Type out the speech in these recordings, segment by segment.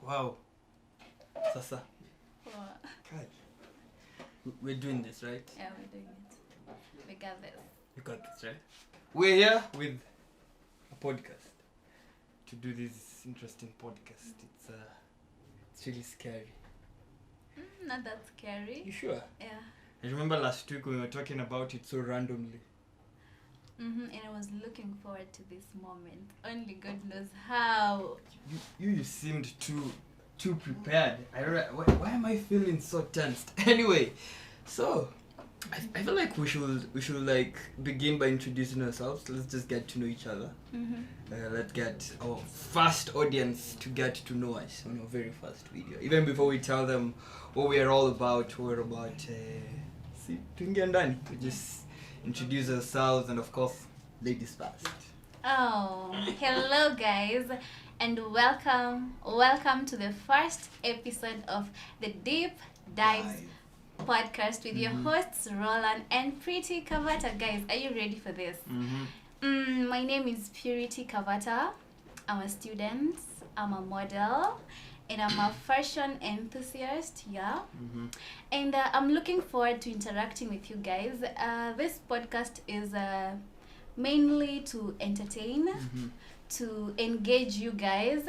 Wow. Sasa. What? We're doing this, right? Yeah, we're doing it. We got this. You got this, right? We're here with a podcast. To do this interesting podcast. It's really scary. Not that scary. You sure? Yeah. I remember last week we were talking about it so randomly. And I was looking forward to this moment. Only God knows how. You seemed too prepared. Why am I feeling so tensed? Anyway, so I feel like we should like begin by introducing ourselves. Let's just get to know each other. Let's get our first audience to get to know us on our very first video. Even before we tell them what we are all about, what we're about. See, we just introduce ourselves, and of course, ladies first. Oh, hello guys, and welcome to the first episode of the Deep Dives podcast with your hosts Rawlan and Pretty Kavata. Guys, are you ready for this? My name is Purity Kavata. I'm a student, I'm a model, and I'm a fashion enthusiast, and I'm looking forward to interacting with you guys. This podcast is mainly to entertain, to engage you guys,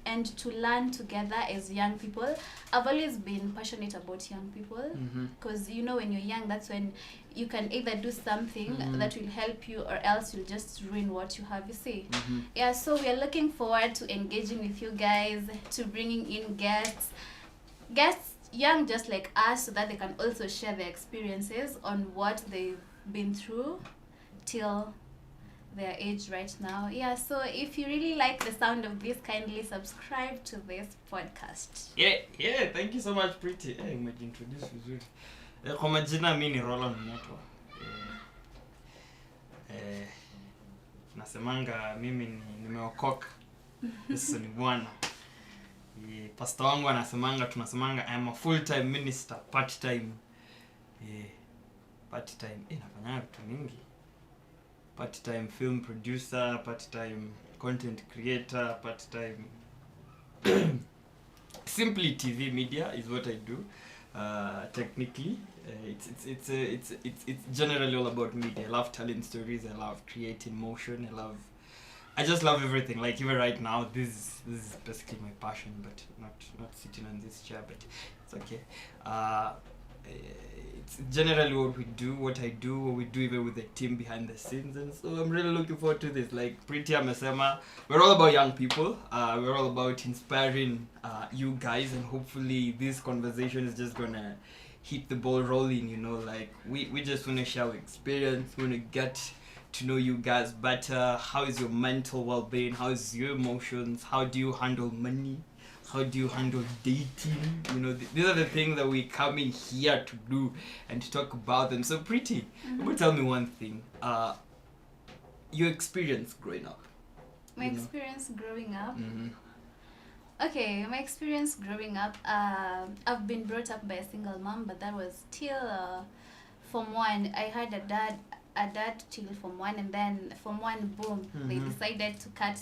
and to learn together as young people. I've always been passionate about young people because when you're young, that's when you can either do something that will help you, or else you'll just ruin what you have, you see. So we are looking forward to engaging with you guys, to bringing in guests young just like us, so that they can also share their experiences on what they've been through till their age right now. So if you really like the sound of this, kindly subscribe to this podcast. Thank you so much, Pretty. Umejintroduce vizuri. Kwa majina mimi ni Rawlan Omoto. Nasemanga mimi nimeokoka. Yesu ni Bwana. Pastor wangu tunasemanga I am a full-time minister, part-time. Part-time. Nafanya vitu mingi. Part-time film producer, part-time content creator, part-time simply TV media is what I do. Technically, it's generally all about media. I love telling stories. I love creating motion. I just love everything. Like even right now, this is basically my passion, but not sitting on this chair. But it's okay. It's generally what we do, what we do even with the team behind the scenes, and so I'm really looking forward to this. Like Pretty amesema, we're all about young people. We're all about inspiring you guys, and hopefully this conversation is just gonna hit the ball rolling. Like we just wanna share our experience. We wanna get to know you guys better. How is your mental well-being? How is your emotions? How do you handle money? How do you handle dating? These are the things that we come in here to do and to talk about them. So Pretty, tell me one thing. Your experience growing up. My experience growing up? Okay, my experience growing up, I've been brought up by a single mom, but that was till Form 1. I had a dad till Form 1, and then Form 1, boom, they decided to cut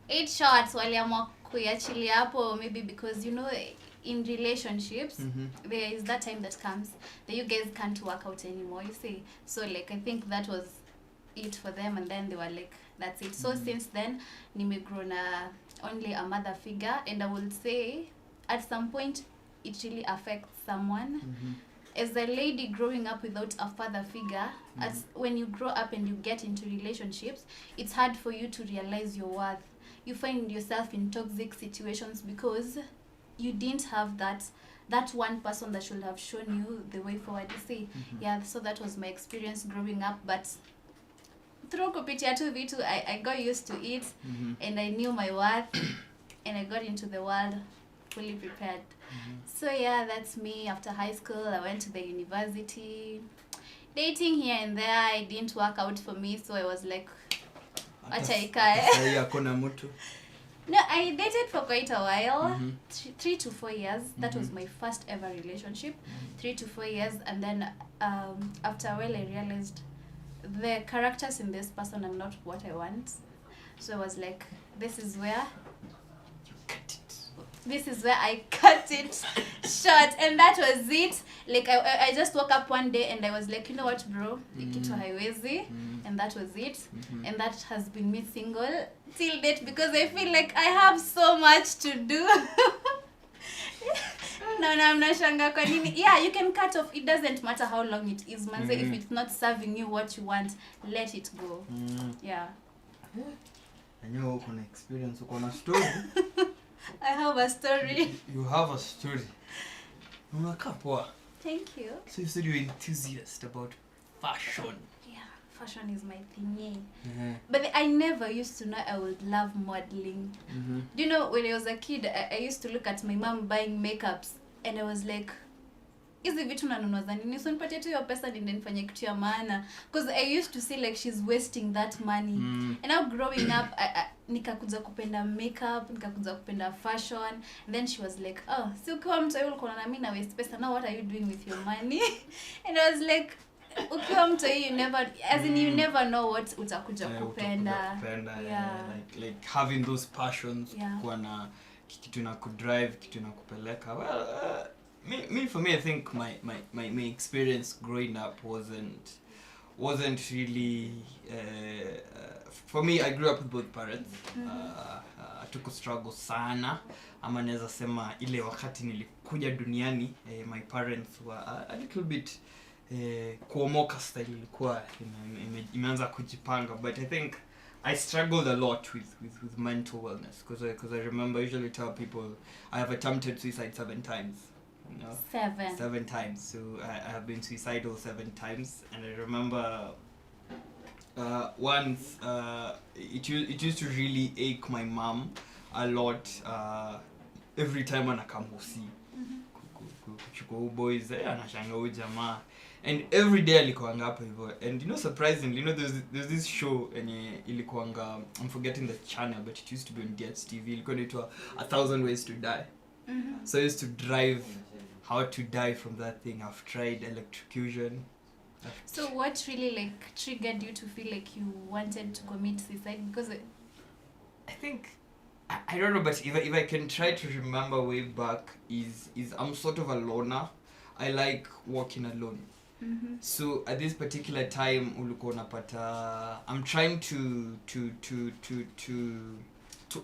8 shots. Waliamua kuiachilia hapo, maybe because in relationships there is that time that comes that you guys can't work out anymore, you see. So like I think that was it for them, and then they were like, that's it. So since then nimegrown only a mother figure, and I would say at some point it really affects someone. As a lady growing up without a father figure, as when you grow up and you get into relationships, it's hard for you to realize your worth. You find yourself in toxic situations because you didn't have that one person that should have shown you the way forward, you see. So that was my experience growing up, but through kupitia tu vitu, I got used to it, and I knew my worth, and I got into the world fully prepared. So that's me. After high school, I went to the university. Dating here and there, it didn't work out for me, so I was like, acha ikae. No, I dated for quite a while, 3 to 4 years. That was my first ever relationship, 3 to 4 years, and then after a while I realized the characters in this person are not what I want. So I was like, this is where this is where I cut it short, and that was it. Like I just woke up one day and I was like, you know what, bro, kitu haiwezi, and that was it. And that has been me single till date, because I feel like I have so much to do. No, I'm not shanga kwa nini. Yeah, you can cut off. It doesn't matter how long it is, man. If it's not serving you what you want, let it go. Yeah. And you have an experience, you have a story. I have a story. You have a story. Thank you. So you said you're enthusiast about fashion. Yeah, fashion is my thing. But I never used to know I would love modeling. Do you know, when I was a kid, I used to look at my mom buying makeups, and I was like, hizi vitu nanunua za nini? So nipatie tu hiyo pesa ndio nifanye kitu ya maana. Because I used to say like she's wasting that money. And now growing up, nikakuja kupenda makeup, nikakuja kupenda fashion. And then she was like, oh, si ukiwa mtu yule uko na mimi na waste pesa, now what are you doing with your money? And I was like, ukiwa mtu you never, as in you never know what utakuja kupenda. Yeah. Like having those passions, kuwa na kitu na kudrive, kitu na kupeleka. Well, for me, I think my experience growing up wasn't really for me. I grew up with both parents. Tuko struggle sana, ama naweza sema ile wakati nilikuja duniani, my parents were a little bit kuomoka style, ilikuwa imeanza kujipanga. But I think I struggled a lot with mental wellness, because I remember I usually tell people I have attempted suicide 7 times. You know? 7 times. So I have been suicidal 7 times, and I remember once it used to really ache my mom a lot every time when I come to see kuchukua boys anashanga huyu jamaa, and every day alikuanga hapo hivyo. And you know, surprisingly, you know, there's this show and ilikuanga, I'm forgetting the channel, but it used to be on Gets TV. Ilikuwa inaitwa 1,000 Ways to Die. So I used to drive how to die from that thing. I've tried electrocution. So what really like triggered you to feel like you wanted to commit suicide? Because I think I don't know, but if I can try to remember way back, is I'm sort of a loner. I like walking alone. So at this particular time, ulikuwa unapata I'm trying to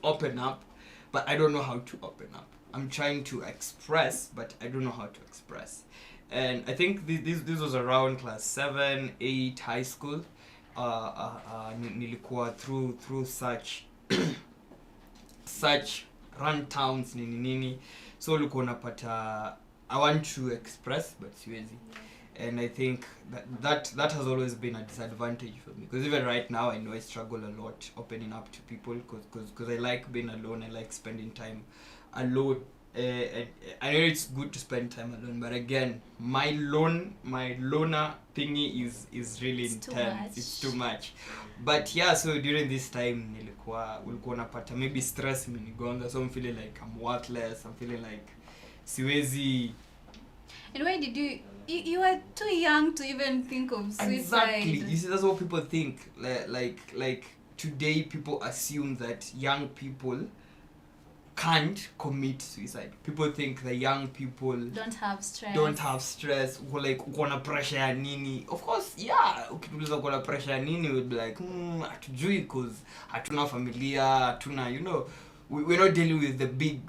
open up, but I don't know how to open up. I'm trying to express, but I don't know how to express. And I think this was around class 7, 8, high school. Nilikuwa through such run towns nini. So ulikuwa unapata I want to express, but siwezi. And I think that has always been a disadvantage for me, because even right now I know I struggle a lot opening up to people, because I like being alone. I like spending time alone. I know it's good to spend time alone, but again, my loner thingy is really intense. It's too much. But yeah, so during this time ulikuwa unapata maybe stress imenigonga, so I'm feeling like I'm worthless. I'm feeling like siwezi. And why did you were too young to even think of suicide? Exactly. You see, that's what people think. Like today, people assume that young people can't commit suicide. People think the young people don't have stress. Like uko na pressure ya nini. Of course, yeah. Ukituliza uko na pressure ya nini, we'd be like, hatujui, because hatuna familia, hatuna, you know, we're not dealing with the big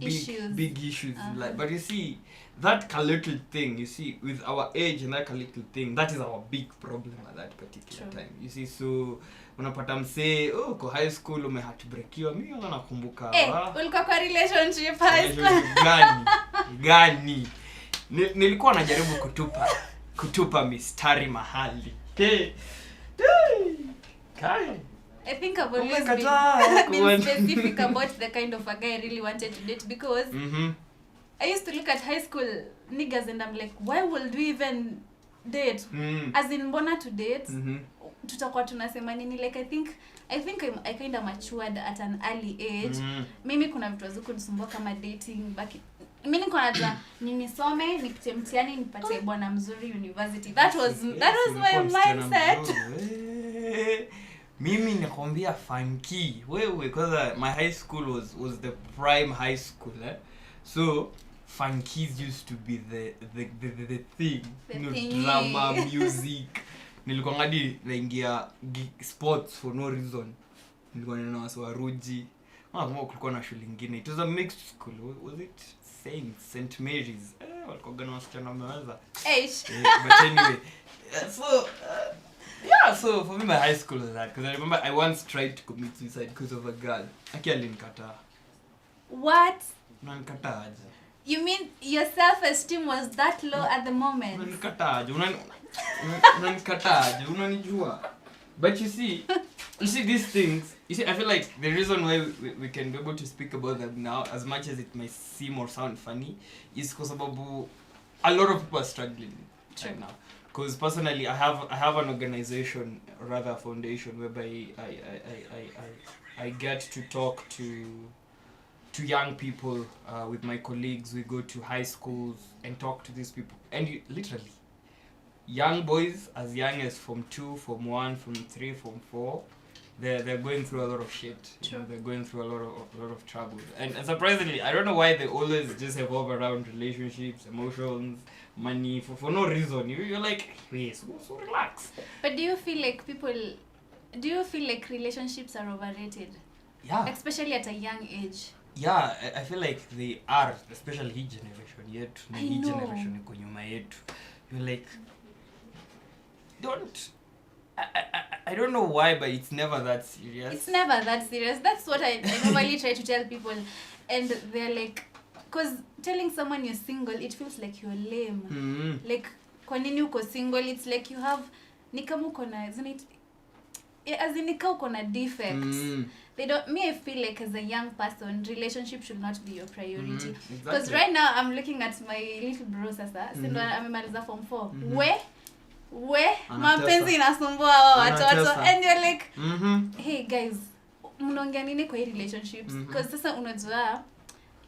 issues. Like, but you see, that little thing, you see, with our age and that little thing, that is our big problem at that particular time. You see, so unapata msee, kwa high school umehatibrekiwa. Mimi nakumbuka ulikuwa kwa relationship high school gani? Nilikuwa najaribu kutupa mistari mahali. I think I've always been specific about the kind of a guy I really wanted to date, because I used to look at high school niggas and I'm like, why would we even date? As in, mbona to date? Tutakuwa tunasema nini? Like I think I kind of matured at an early age. Mimi kuna vitu wazuko nisumbua kama dating back. Mimi niko najua nisome, nipite mtihani, nipate bwana mzuri university. That was my mindset. Mimi nakwambia funky. Wewe because my high school was the prime high school, eh? So funkies used to be the thing. Drama, music. Nilikuwa ngadi naingia sports for no reason. Nilikuwa na waswaruji. Kama kulikuwa na shule nyingine. It was a mixed school. Was it St. Mary's? Walikuwa gana wasichana wameweza. But anyway, so for me my high school was that, because I remember I once tried to commit suicide because of a girl. Aki alinikataa. What? Unanikataa aje? You mean your self-esteem was that low at the moment? Unanikataa aje? Unanikataa aje? Unanijua. But you see these things, I feel like the reason why we can be able to speak about them now, as much as it might seem or sound funny, is because a lot of people are struggling right now. Because personally, I have an organization, rather a foundation, whereby I get to talk to young people with my colleagues. We go to high schools and talk to these people, and literally, young boys as young as Form 2, Form 1, Form 3, Form 4, they're going through a lot of shit. True. They're going through a lot of trouble. And surprisingly, I don't know why they always just evolve around relationships, emotions, money, for no reason. You're like, hey, so relax. But do you feel like relationships are overrated? Yeah. Especially at a young age. Yeah, I feel like they are, especially hii generation yetu. I Hii know. generation iko nyuma yetu. You're like, I don't know why, but it's never that serious. It's never that serious. That's what I normally try to tell people. And they're like, because telling someone you're single, it feels like you're lame. Mm-hmm. Like, kwa nini uko single, it's like you have, ni kama uko na, isn't it? As in, nika uko na defects. They don't. Me, I feel like as a young person, relationship should not be your priority. Because Exactly. right now, I'm looking at my little bro sasa. Sindo amemaliza Form 4. We mapenzi inasumbua hao watoto, and you're like, hey guys, mnaongea nini kwa hii relationships? Because sasa unajua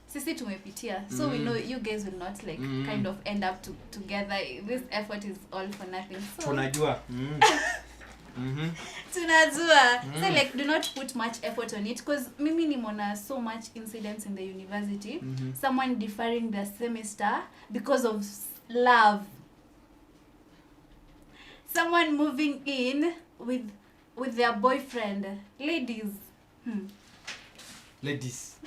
sisi tumepitia, so we know you guys will not like kind of end up together. This effort is all for nothing. So tunajua. tunajua. So like, do not put much effort on it, because mimi nimeona so much incidents in the university. Someone deferring their semester because of love. Someone moving in with their boyfriend. Ladies. Ladies.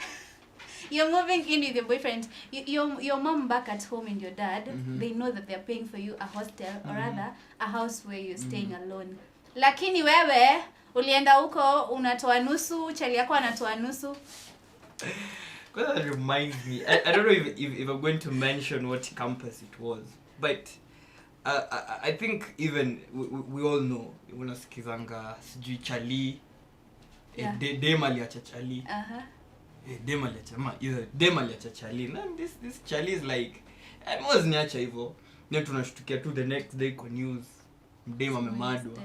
You're moving in with your boyfriend. Your mom back at home and your dad, they know that they're paying for you a hostel, or rather a house where you're staying alone. Lakini wewe ulienda huko unatoa nusu, chali yako anatoa nusu. Because that reminds me, I don't know if I'm going to mention what campus it was, but I think even we all know, unasikizanga sijui chali, dem aliacha chali. Dem aliacha chali. And this chali is like, almost niacha hivyo. Then tunashtukia tu the next day kwa news, dem amemadwa.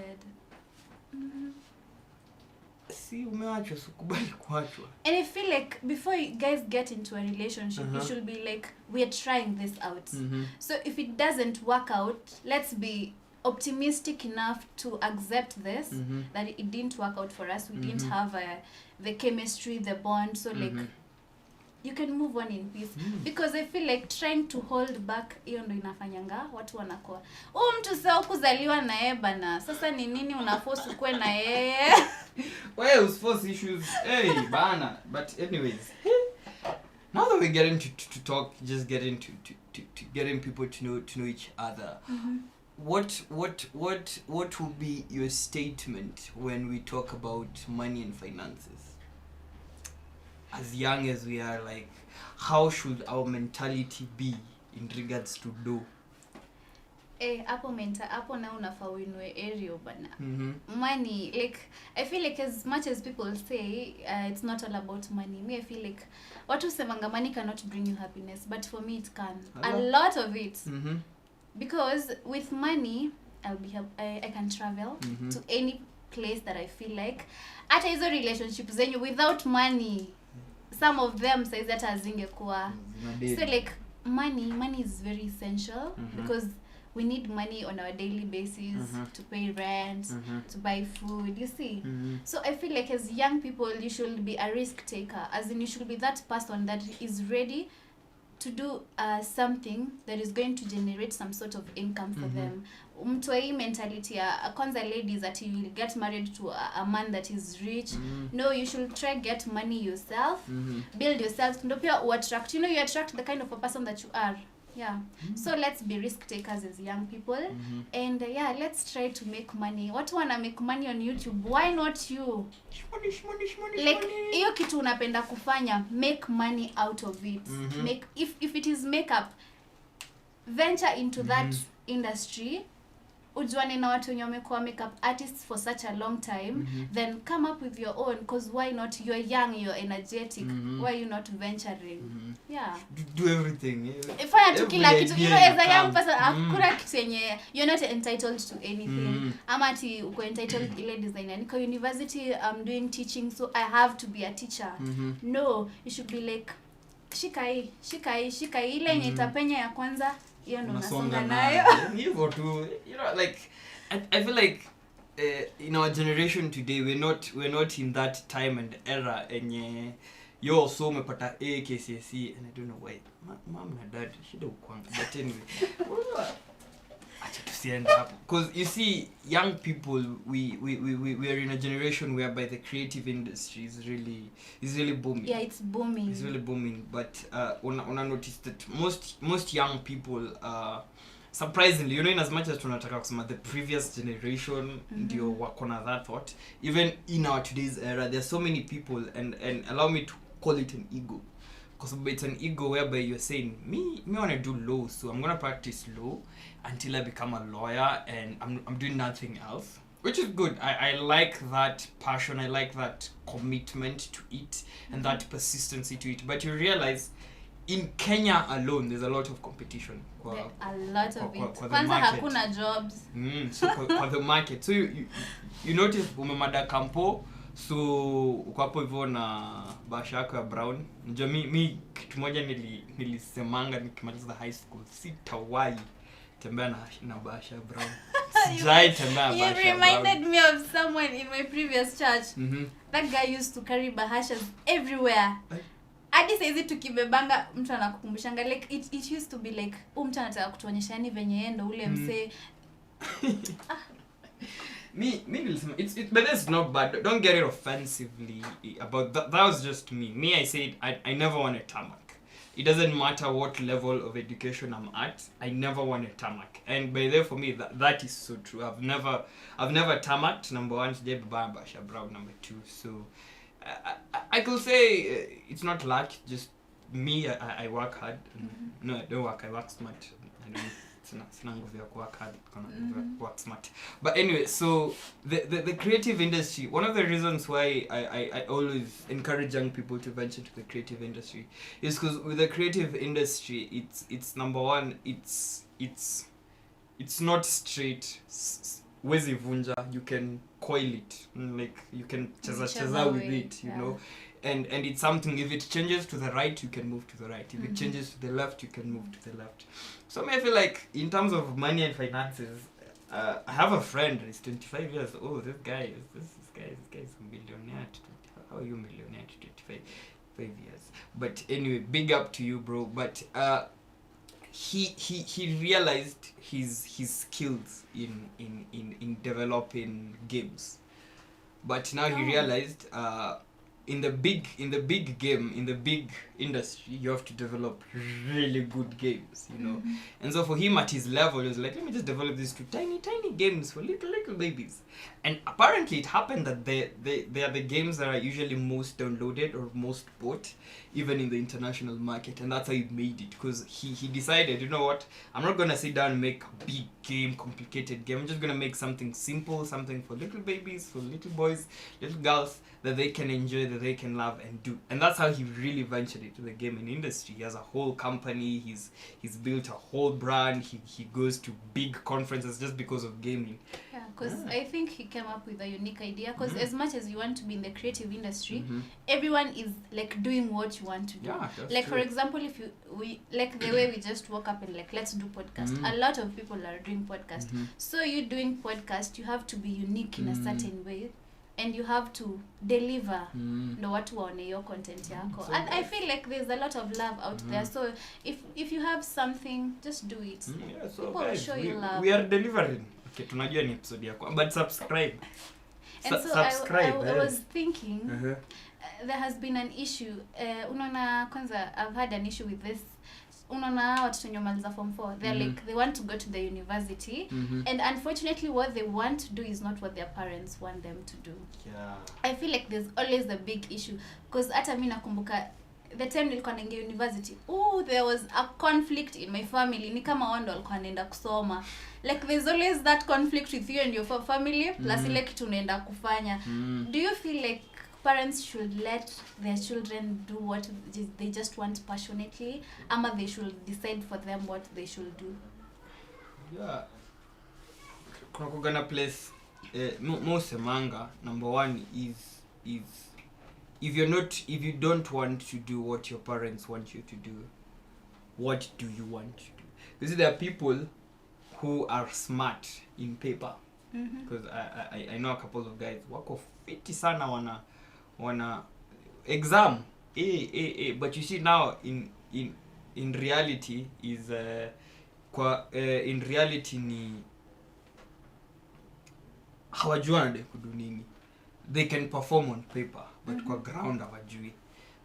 Si umeachwa, sikubali kuachwa. And I feel like before you guys get into a relationship, you should be like, we are trying this out. So if it doesn't work out, let's be optimistic enough to accept this, that it didn't work out for us. We didn't have the chemistry, the bond. So like, you can move on in peace. Because I feel like trying to hold back, hiyo ndo inafanyanga watu wanakuwa, mtu sasa kuzaliwa na yeye bana, sasa ni nini unaforce ukwe na yeye? Well, force issues, hey bana. But anyways, now that we're getting to talk, just getting to getting people to know each other. What will be your statement when we talk about money and finances? As young as we are, like, how should our mentality be in regards to do? Hapo na unafaa uinue area bana. Money, like, I feel like as much as people say it's not all about money, me I feel like watu semanga money cannot bring you happiness, but for me it can. A lot of it. Because with money, I can travel to any place that I feel like. Hata hizo relationships zenyu without money, some of them says that hazingekuwa. So like, money is very essential, because we need money on our daily basis to pay rent, to buy food, you see. So I feel like as young people, you should be a risk taker, as in you should be that person that is ready to do something that is going to generate some sort of income for them. Mtoe hii mentality ya kwanza ladies that you will get married to a man that is rich. No, you should try get money yourself, build yourself, ndo pia attract, you know, you attract the kind of a person that you are. Yeah. So let's be risk takers as young people. And yeah, let's try to make money. Watu wanna make money on YouTube, why not you? Like hiyo kitu unapenda kufanya, make money out of it. Make if it is makeup, venture into that industry. Ujuane na watu wenye wamekuwa makeup artists for such a long time, then come up with your own, because why not? You're young, you're energetic, why you not venturing? Yeah, do everything. If I had to kill a kid, you know, as a young person, hakuna kitu yenye you're not entitled to anything. I'm ati uko entitled ile designer. Niko university, I'm doing teaching, so I have to be a teacher. No, you should be like shika ile yenye itapenya ya kwanza. Unasonga nayo. Hivyo tu, you know, like I feel like in our generation today we're not in that time and era enye yo so umepata A KCSE, and I don't know why mom na dad shida ukwanga, but anyway acha tusiende hapo, because you see young people we are in a generation whereby the creative industry is really booming. Yeah, it's booming. It's really booming, but una notice that most young people surprisingly, you know, in as much as tunataka kusema the previous generation ndio wako na that thought, even in our today's era there are so many people, and allow me to call it an ego, because it's an ego whereby you're saying me want to do law, so I'm going to practice law until I become a lawyer, and I'm doing nothing else, which is good. I like that passion, I like that commitment to it, and that persistency to it. But you realize in Kenya alone there's a lot of competition. A lot of it. Kwanza hakuna jobs. So for the market, so you notice umemada kampo, so uko hapo hivyo na basha yako ya brown. Njoo mi kitu moja nilisemanga nikimaliza high school, sitawahi tembea na basha brown. Sijai tembea basha brown. You reminded me of someone in my previous church. That guy used to carry bahashas everywhere. Hadi saizi tukibebanga mtu anakukumbushanga, like it used to be like mtu anataka kutuonyesha yani venye endo ule mse. Me nilisema but that's not bad, don't get it offensively about that. That was just me. I said I never want a tarmac. It doesn't matter what level of education I'm at, I never want a tarmac. And by there for me that is so true. I've never tarmacked. Number one, today Basha Brown. Number two, so I could say it's not luck, just me. I work hard. No, I don't work. I work smart. I don't. It's not nguvu ya work hard. Work smart. But anyway, so the creative industry. One of the reasons why I always encourage young people to venture into the creative industry is because with the creative industry, it's number one. It's not straight. Wezi vunja, you can coil it, like you can chaza with it, you know, and it's something. If it changes to the right, you can move to the right. If it changes to the left, you can move to the left. So I feel like in terms of money and finances, I have a friend. He's 25 years old. This guy is a millionaire. How are you millionaire to 25 years? But anyway, big up to you, bro. But he realized his skills in developing games, but now he realized in the big game, in the big industry, you have to develop really good games, you know. And so for him at his level, he was like, let me just develop these two tiny games for little babies. And apparently it happened that they are the games that are usually most downloaded or most bought, even in the international market. And that's how he made it, because he decided, you know what, I'm not gonna sit down and make a big game, complicated game. I'm just gonna make something simple, something for little babies, for little boys, little girls, that they can enjoy, that they can love and do. And that's how he really ventured into the gaming industry. He has a whole company, he's built a whole brand, he goes to big conferences just because of gaming. Yeah, because I think he came up with a unique idea. Because as much as you want to be in the creative industry, everyone is like doing what you want to do. Yeah, that's like true. for example, if we like the way we just woke up and like let's do podcast. A lot of people are doing podcast. So you doing podcast, you have to be unique in a certain way. And you have to deliver no watu waone your content yako. So And I feel like there's a lot of love out there. So if you have something, just do it. Yeah, so People guys, will show you love. we are delivering. Okay, tunajua ni episode yako. But subscribe. And so subscribe. I was thinking, there has been an issue. Unaona kwanza, I've had an issue with this. Unaona watoto wenye wamaliza form 4, they're like they want to go to the university, and unfortunately what they want to do is not what their parents want them to do. Yeah. I feel like there's always a big issue because hata mimi nakumbuka the time nilikuwa naingia university, there was a conflict in my family. Ni kama wao ndo walikuwa wanaenda kusoma. Like there's always that conflict with you and your family plus ile kitu unaenda kufanya. Do you feel like parents should let their children do what they just want passionately, ama they should decide for them what they should do? Yeah. Kuna kugana place most manga number one is if you don't want to do what your parents want you to do, what do you want to do? Because there are people who are smart in paper. Because I know a couple of guys wako fiti sana wana exam but you see now in reality is in reality ni hawajua nade kudu nini. They can perform on paper but kwa ground hawajui.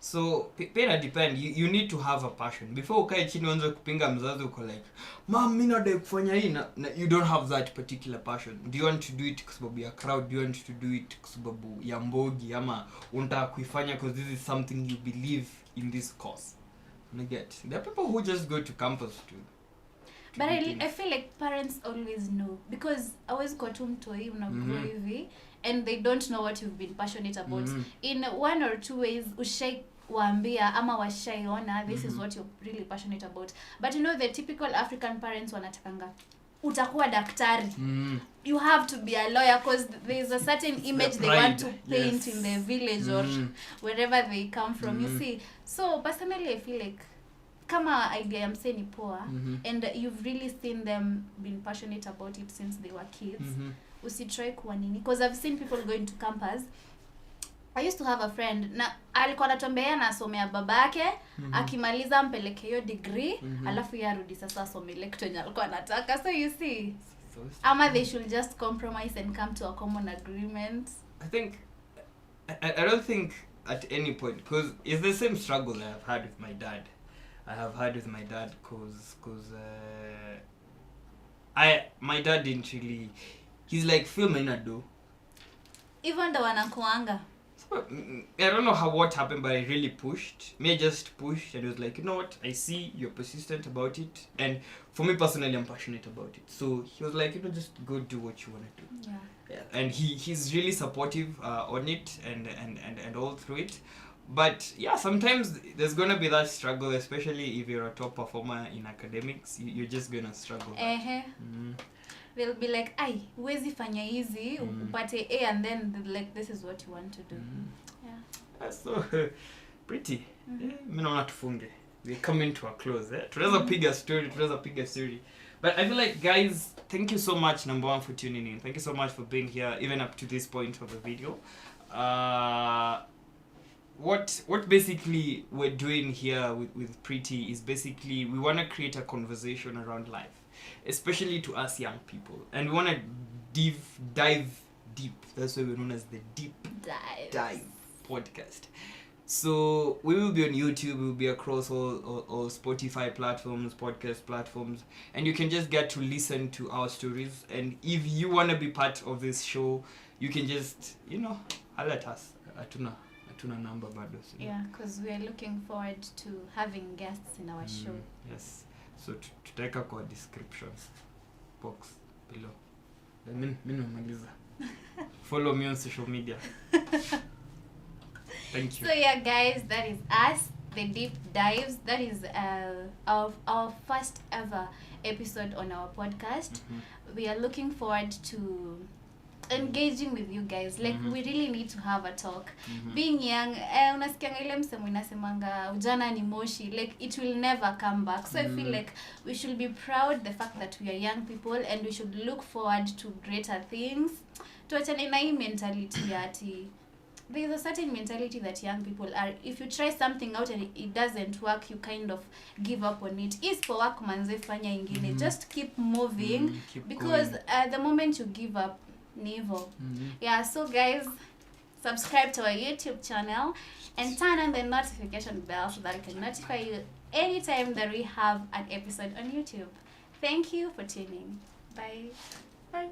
So pena depend, you need to have a passion before ukae chini uanze kupinga mzazi uko like mom mimi nade kufanya hii na you don't have that particular passion. Do you want to do it kwa sababu ya crowd? Do you want to do it kwa sababu ya mbogi ama unataka kuifanya because this is something you believe in this course? There are people who just go to campus to but I feel like parents always know, because always kwa tu mtoi unagrow hivi and they don't know what you've been passionate about. In one or two ways ushai waambia ama washaiona this is what you're really passionate about. But you know the typical African parents wanatakanga utakuwa daktari. You have to be a lawyer because there's a certain image they want to paint in the village or wherever they come from. You see, so personally I feel like kama idea ya msee ni poa and you've really seen them being passionate about it since they were kids, usitry kuwa nini, because I've seen people going to campus. I used to have a friend na alikuwa anatuambia na asomea babake akimaliza mpeleke hiyo degree alafu yarudi sasa asome lecture alikuwa anataka. So you see, ama they should just compromise and come to a common agreement. I don't think at any point, because it's the same struggle that I've had with my dad. Cause my dad didn't really, he's like film ina do even the wanakuanga. So, I don't know what happened, but I really pushed. I just pushed and was like, you know what, I see you're persistent about it, and for me personally I'm passionate about it. So he was like, just go do what you want to do. Yeah. And he's really supportive on it and all through it. But yeah, sometimes there's gonna be that struggle, especially if you're a top performer in academics. You're just gonna struggle. They'll be like, "Ai, huwezi fanya hizi upate A," and then like, "This is what you want to do." Yeah. That's so pretty. Mimi naona tufunge. We're coming to a close. Tunaweza piga story. But I feel like, guys, thank you so much, number one, for tuning in. Thank you so much for being here, even up to this point of the video. What basically we're doing here with Pretty is basically we want to create a conversation around life, especially to us young people, and we want to dive deep. That's why we're known as the Deep Dive Podcast. So we will be on YouTube, we will be across all Spotify platforms, podcast platforms, and you can just get to listen to our stories. And if you want to be part of this show, you can just alert us. Atuna number bado. Yeah, because we are looking forward to having guests in our show. Yes. So tutaweka kwa description box below. Mimi namaliza. Follow me on social media. Thank you. So yeah, guys, that is us. the deep dives. That is our first ever episode on our podcast. We are looking forward to engaging with you guys. Like we really need to have a talk. Being young, unasikianga ile msemo inasemanga ujana ni moshi, like it will never come back. So I feel like we should be proud the fact that we are young people, and we should look forward to greater things. Tuachane na hii mentality ati there's a certain mentality that young people are, if you try something out and it doesn't work, you kind of give up on it. Is for work manze fanya ingine. Just keep moving, because the moment you give up, never. Yeah, so guys, subscribe to our YouTube channel and turn on the notification bell so that it can notify you anytime that we have an episode on YouTube. Thank you for tuning. Bye. Bye.